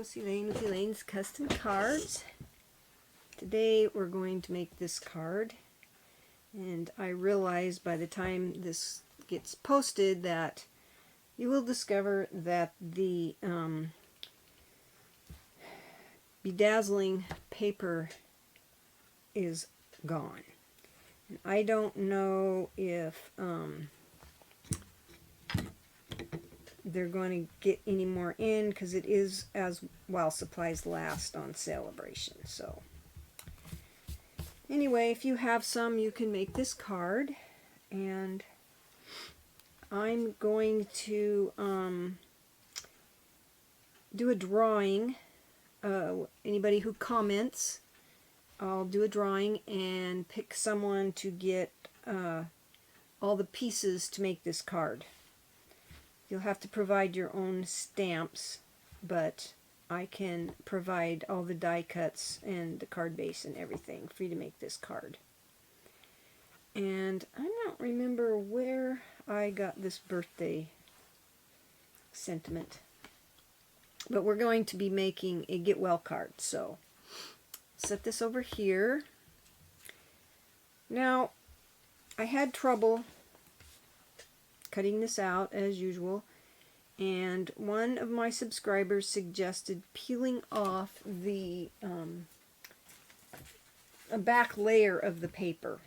it's Elaine with Elaine's Custom Cards. Today we're going to make this card, and I realize by the time this gets posted that you will discover that the bedazzling paper is gone. And I don't know if they're going to get any more in, because it is as while supplies last on Celebration. So anyway, if you have some, you can make this card, and I'm going to do a drawing. Anybody who comments, I'll do a drawing and pick someone to get all the pieces to make this card. You'll have to provide your own stamps, but I can provide all the die cuts and the card base and everything for you to make this card. And I don't remember where I got this birthday sentiment, but we're going to be making a get well card, so set this over here. Now, I had trouble cutting this out as usual, and one of my subscribers suggested peeling off the a back layer of the paper.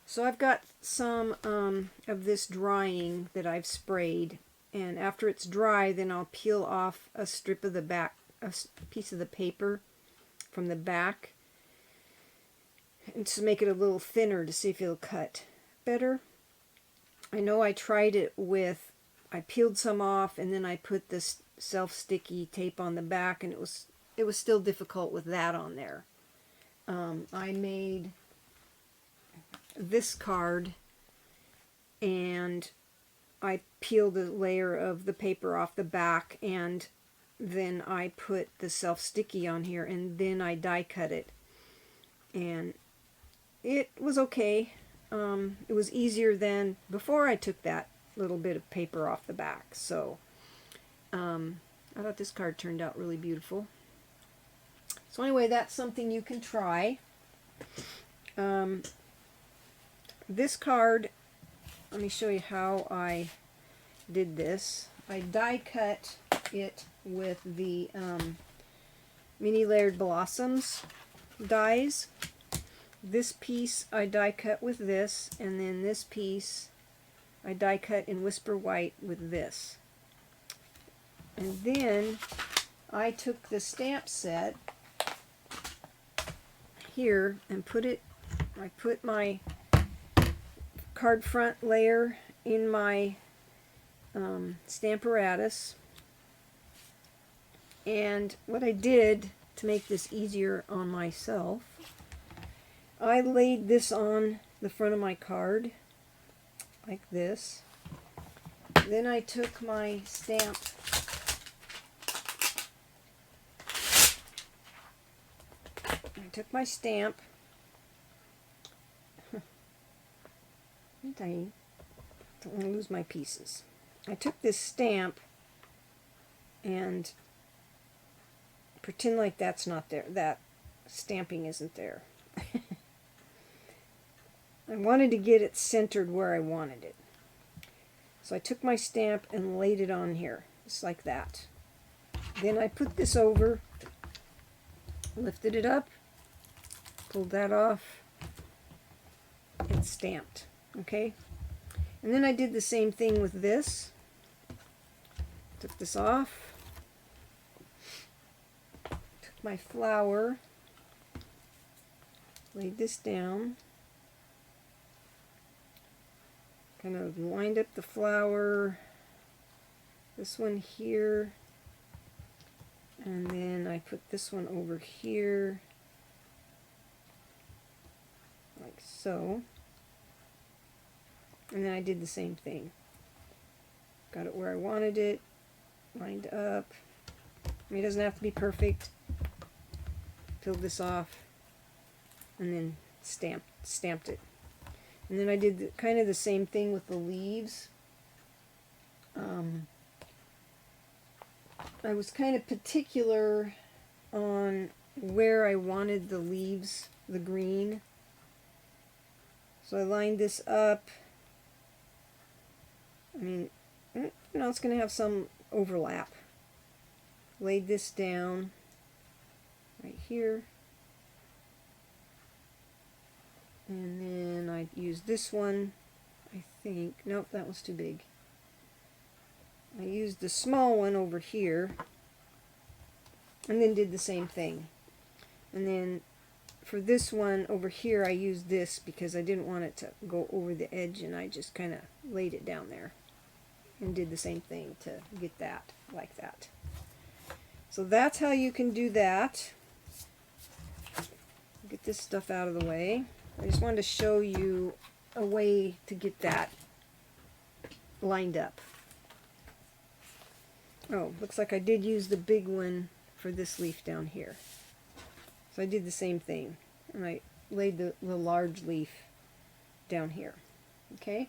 So I've got some of this drying that I've sprayed, and after it's dry, then I'll peel off a strip of the back, a piece of the paper from the back, and to make it a little thinner to see if it'll cut better. I know I tried it with, I peeled some off and then I put this self-sticky tape on the back, and it was still difficult with that on there. I made this card and I peeled a layer of the paper off the back, and then I put the self-sticky on here, and then I die cut it, and it was okay. It was easier than before I took that little bit of paper off the back. So I thought this card turned out really beautiful. So anyway, that's something you can try. This card, let me show you how I did this. I die cut it with the mini layered blossoms dies. This piece I die cut with this, and then this piece I die cut in Whisper White with this. And then I took the stamp set here and I put my card front layer in my Stamparatus. And what I did to make this easier on myself, I laid this on the front of my card like this. Then I took my stamp don't want to lose my pieces. I took this stamp and pretend like that's not there, that stamping isn't there. I wanted to get it centered where I wanted it. So I took my stamp and laid it on here, just like that. Then I put this over, lifted it up, pulled that off, and stamped. Okay? And then I did the same thing with this. Took this off, took my flower, laid this down, kind of lined up the flower, this one here, and then I put this one over here, like so. And then I did the same thing. Got it where I wanted it, lined up. I mean, it doesn't have to be perfect. Peeled this off, and then stamped it. And then I did kind of the same thing with the leaves. I was kind of particular on where I wanted the leaves, the green. So I lined this up. I mean, you know, it's going to have some overlap. Laid this down right here. And then I used this one, I think. Nope, that was too big. I used the small one over here. And then did the same thing. And then for this one over here, I used this because I didn't want it to go over the edge, and I just kind of laid it down there and did the same thing to get that like that. So that's how you can do that. Get this stuff out of the way. I just wanted to show you a way to get that lined up. Oh, looks like I did use the big one for this leaf down here. So I did the same thing, and I laid the large leaf down here. Okay?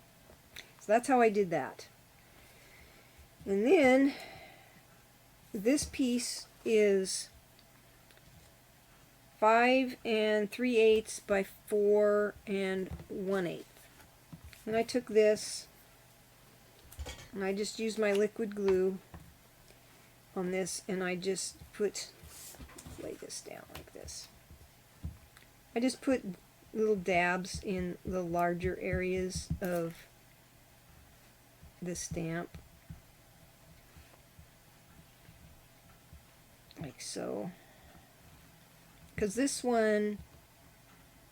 So that's how I did that. And then this piece is 5 3/8 by 4 1/8. And I took this and I just used my liquid glue on this, and I just put, lay this down like this. I just put little dabs in the larger areas of the stamp, like so, because this one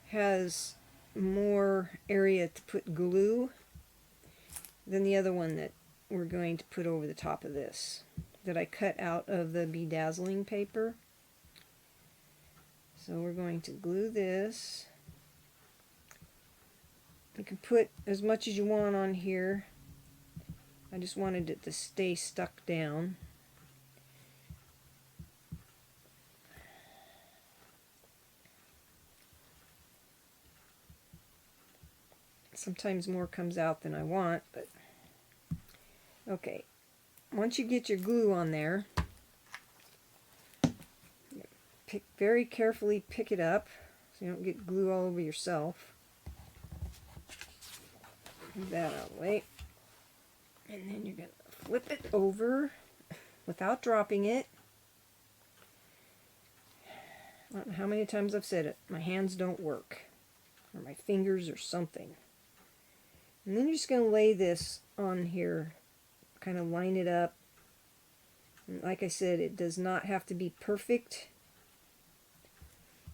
has more area to put glue than the other one that we're going to put over the top of this, that I cut out of the bedazzling paper. So we're going to glue this. You can put as much as you want on here. I just wanted it to stay stuck down. Sometimes more comes out than I want, but okay. Once you get your glue on there, very carefully pick it up so you don't get glue all over yourself. Move that out of the way. And then you're going to flip it over without dropping it. I don't know how many times I've said it. My hands don't work. Or my fingers or something. And then you're just going to lay this on here. Kind of line it up. And like I said, it does not have to be perfect.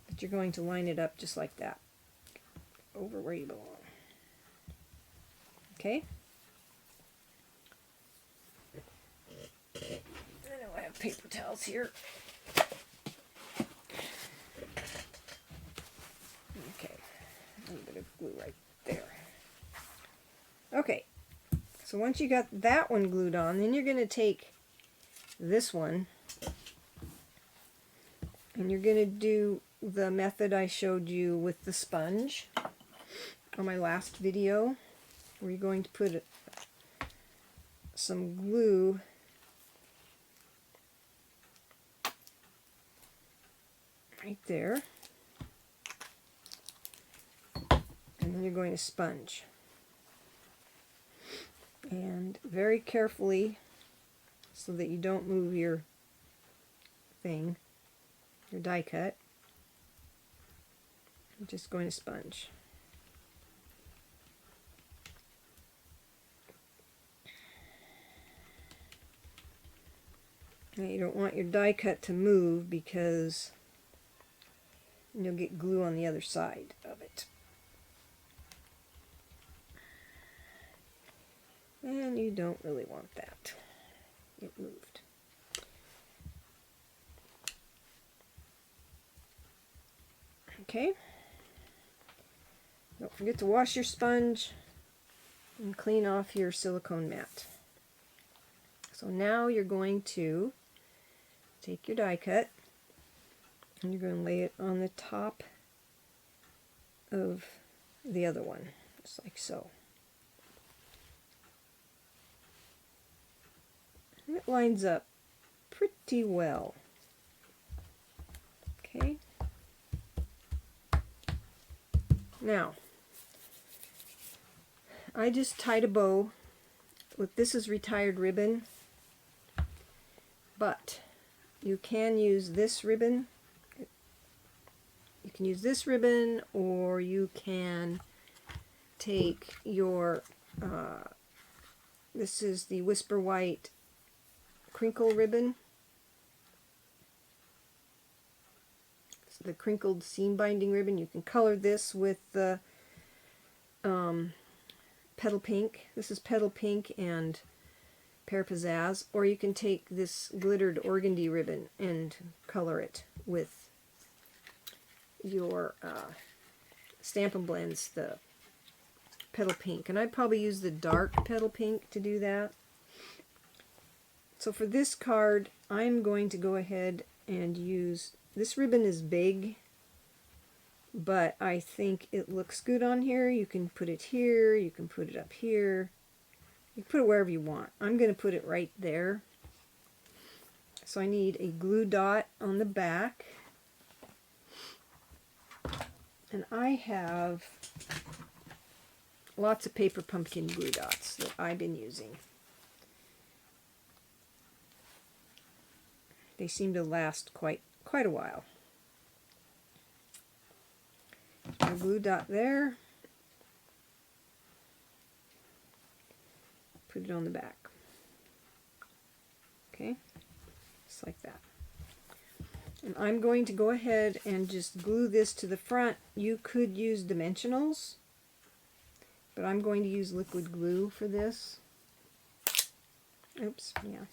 But you're going to line it up just like that. Over where you belong. Okay? I know I have paper towels here. Okay. A little bit of glue right there. Okay. So once you got that one glued on, then you're going to take this one and you're going to do the method I showed you with the sponge on my last video, where you're going to put some glue right there, and then you're going to sponge. And very carefully, so that you don't move your thing, your die cut, I'm just going to sponge. Now you don't want your die cut to move because you'll get glue on the other side of it. And you don't really want that. It moved. Okay. Don't forget to wash your sponge and clean off your silicone mat. So now you're going to take your die cut and you're going to lay it on the top of the other one, just like so. And it lines up pretty well. Okay. Now, I just tied a bow with, this is retired ribbon, but you can use this ribbon. You can use this ribbon, or you can take your, this is the Whisper White crinkle ribbon. It's the crinkled seam binding ribbon. You can color this with the Petal Pink. This is Petal Pink and Pear Pizzazz. Or you can take this glittered organdy ribbon and color it with your Stampin' Blends, the Petal Pink. And I'd probably use the dark Petal Pink to do that. So for this card, I'm going to go ahead and use, this ribbon is big, but I think it looks good on here. You can put it here, you can put it up here, you can put it wherever you want. I'm going to put it right there. So I need a glue dot on the back. And I have lots of paper pumpkin glue dots that I've been using. They seem to last quite a while. A glue dot there. Put it on the back. Okay, just like that. And I'm going to go ahead and just glue this to the front. You could use dimensionals, but I'm going to use liquid glue for this. Oops, yeah.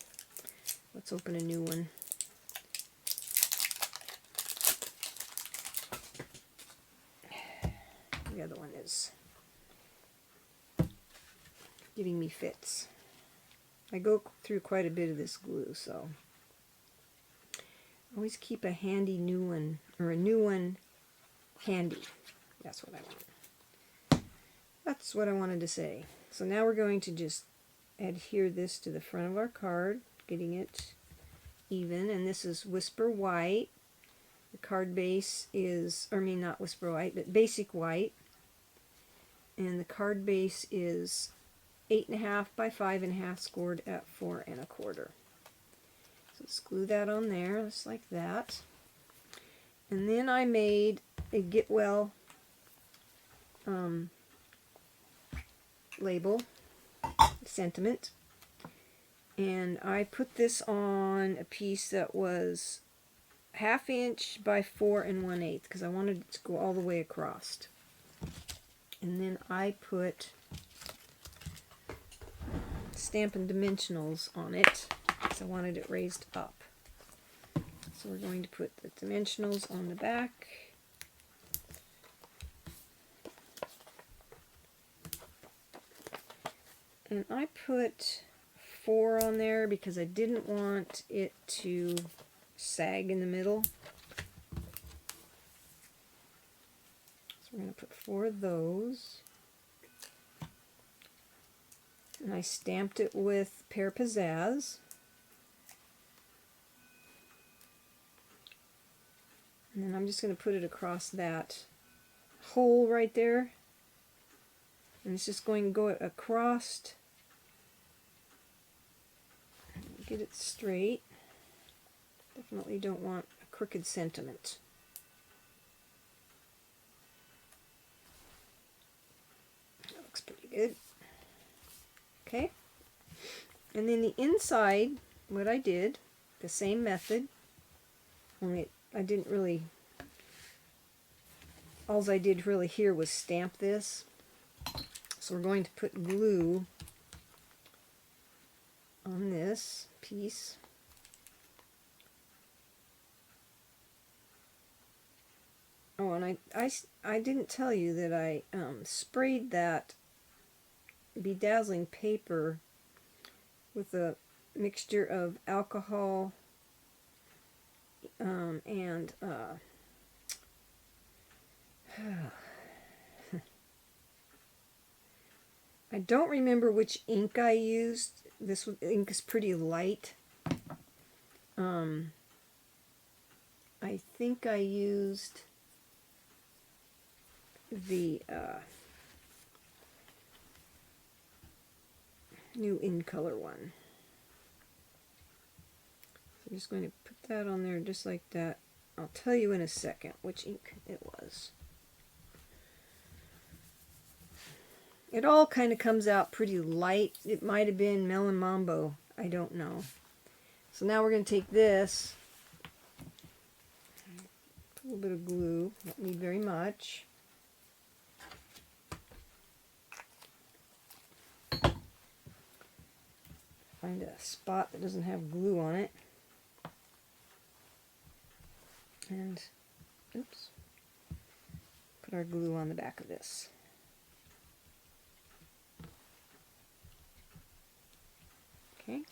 Let's open a new one. The other one is giving me fits. I go through quite a bit of this glue, so always keep a handy new one, or a new one handy. That's what I want. That's what I wanted to say. So now we're going to just adhere this to the front of our card, getting it even. And this is Whisper White. The card base is, I mean not Whisper White, but Basic White. And the card base is 8.5 by 5.5 scored at 4 1/4. So let's glue that on there, just like that. And then I made a Get Well label, sentiment. And I put this on a piece that was 1/2 inch by 4 1/8 because I wanted it to go all the way across. And then I put Stampin' Dimensionals on it because I wanted it raised up. So we're going to put the dimensionals on the back. And I put 4 on there because I didn't want it to sag in the middle. So we're going to put 4 of those. And I stamped it with Pear Pizzazz. And then I'm just going to put it across that hole right there. And it's just going to go across. Get it straight. Definitely don't want a crooked sentiment. That looks pretty good. Okay. And then the inside, what I did, the same method, only I didn't really, all I did really here was stamp this. So we're going to put glue on this piece. Oh, and I didn't tell you that I sprayed that bedazzling paper with a mixture of alcohol and I don't remember which ink I used. This ink is pretty light, I think I used the new in color one. So I'm just going to put that on there just like that. I'll tell you in a second which ink it was. It all kind of comes out pretty light. It might have been Melon Mambo. I don't know. So now we're going to take this, a little bit of glue, don't need very much. Find a spot that doesn't have glue on it. And, oops, put our glue on the back of this. Okay.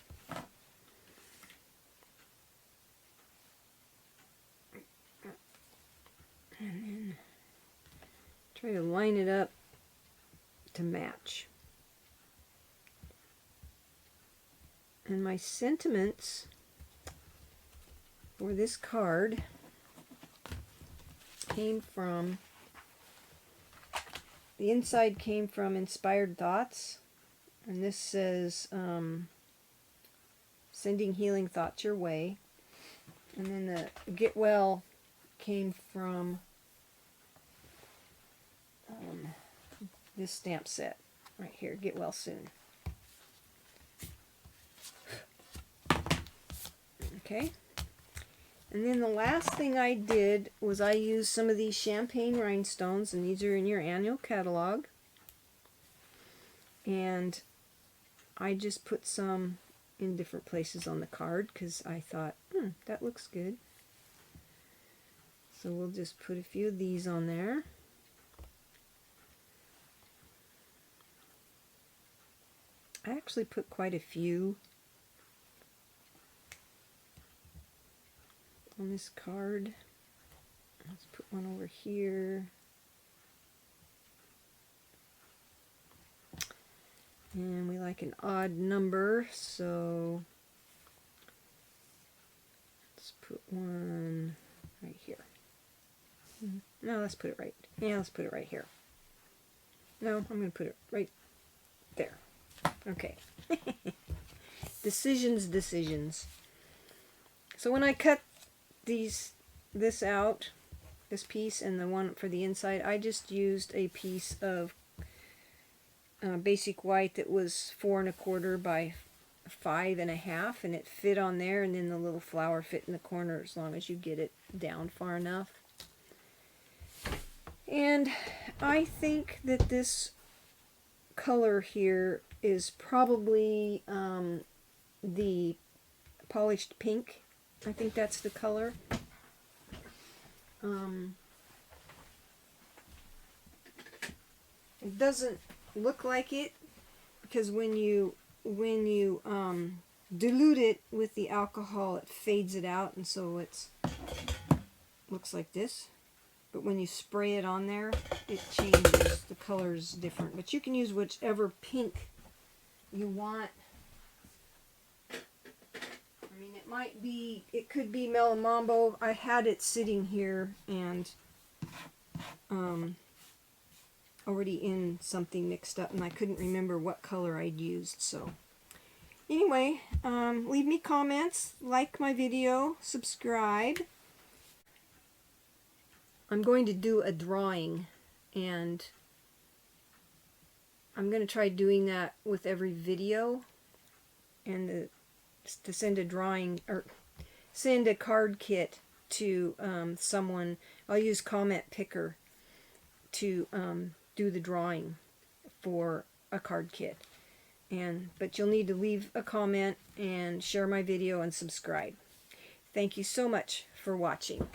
And then try to line it up to match. And my sentiments for this card came from, the inside came from Inspired Thoughts, and this says sending healing thoughts your way. And then the Get Well came from this stamp set right here, Get Well Soon. Okay, and then the last thing I did was I used some of these champagne rhinestones, and these are in your annual catalog, and I just put some in different places on the card because I thought, that looks good. So we'll just put a few of these on there. I actually put quite a few on this card. Let's put one over here. And we like an odd number, so let's put one right here. No, let's put it right. Yeah, let's put it right here. No, I'm going to put it right there. Okay. Decisions. So when I cut this out, this piece and the one for the inside, I just used a piece of basic white that was 4 1/4 by 5 1/2, and it fit on there, and then the little flower fit in the corner as long as you get it down far enough. And I think that this color here is probably the polished pink. I think that's the color. It doesn't look like it because when you dilute it with the alcohol, it fades it out, and so it's looks like this. But when you spray it on there, it changes. The color is different. But you can use whichever pink you want. I mean, it might be, it could be Melon Mambo. I had it sitting here and already in something mixed up, and I couldn't remember what color I'd used. So anyway, leave me comments, like my video, subscribe. I'm going to do a drawing, and I'm going to try doing that with every video, and to send a drawing or send a card kit to someone. I'll use Comment Picker to do the drawing for a card kit. But you'll need to leave a comment and share my video and subscribe. Thank you so much for watching.